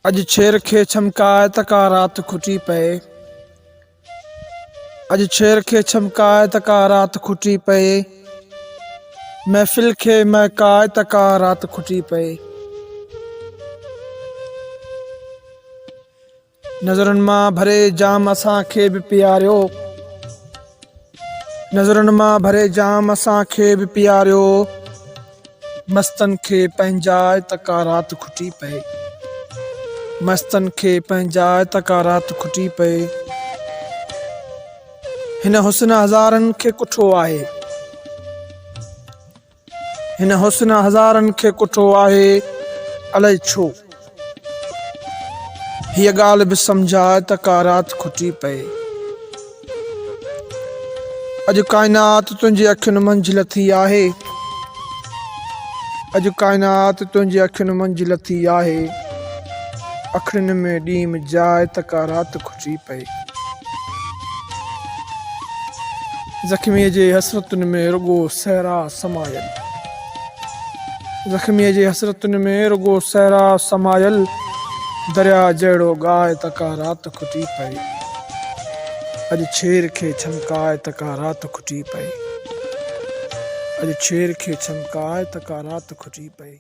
अॼु छेर खे छमकाए त का राति खुटी पए। अॼु छेर खे छमकाए त का राति खुटी पए। महफ़िल खे महकाए त का राति खुटी पए। नज़रुनि मां भरे जाम असांखे बि पियारियो। नज़रुनि मां भरे जाम असांखे बि पियारियो। मस्तनि खे पंहिंजाए त का राति खुटी पए। मस्तनि खे पंहिंजाए त का राति खुटी पए। हिन हुस्न हज़ारनि खे कुठो आहे। हिन हुस्न हज़ारनि खे कुठो आहे। अलाए छो हीअ ॻाल्हि बि सम्झाए त का राति खुटी पए। अॼु काइनात तुंहिंजी अखियुनि मंझि लथी आहे। अॼु काइनात तुंहिंजी अखियुनि मंझि लथी आहे। अखियुनि में ॾींहुं मिजाए त का राति खुटी पए। ज़ख़्मीअ जे हसरतुनि में रुॻो सहरा समायल। ज़ख़्मीअ जे हसरतुनि में रुॻो सहरा समायल। दरिया जहिड़ो ॻाए त का राति खुटी पए। अॼु छेर खे छमकाए त का राति खुटी पए। अॼु छेर खे छमकाए त का राति खुटी पए।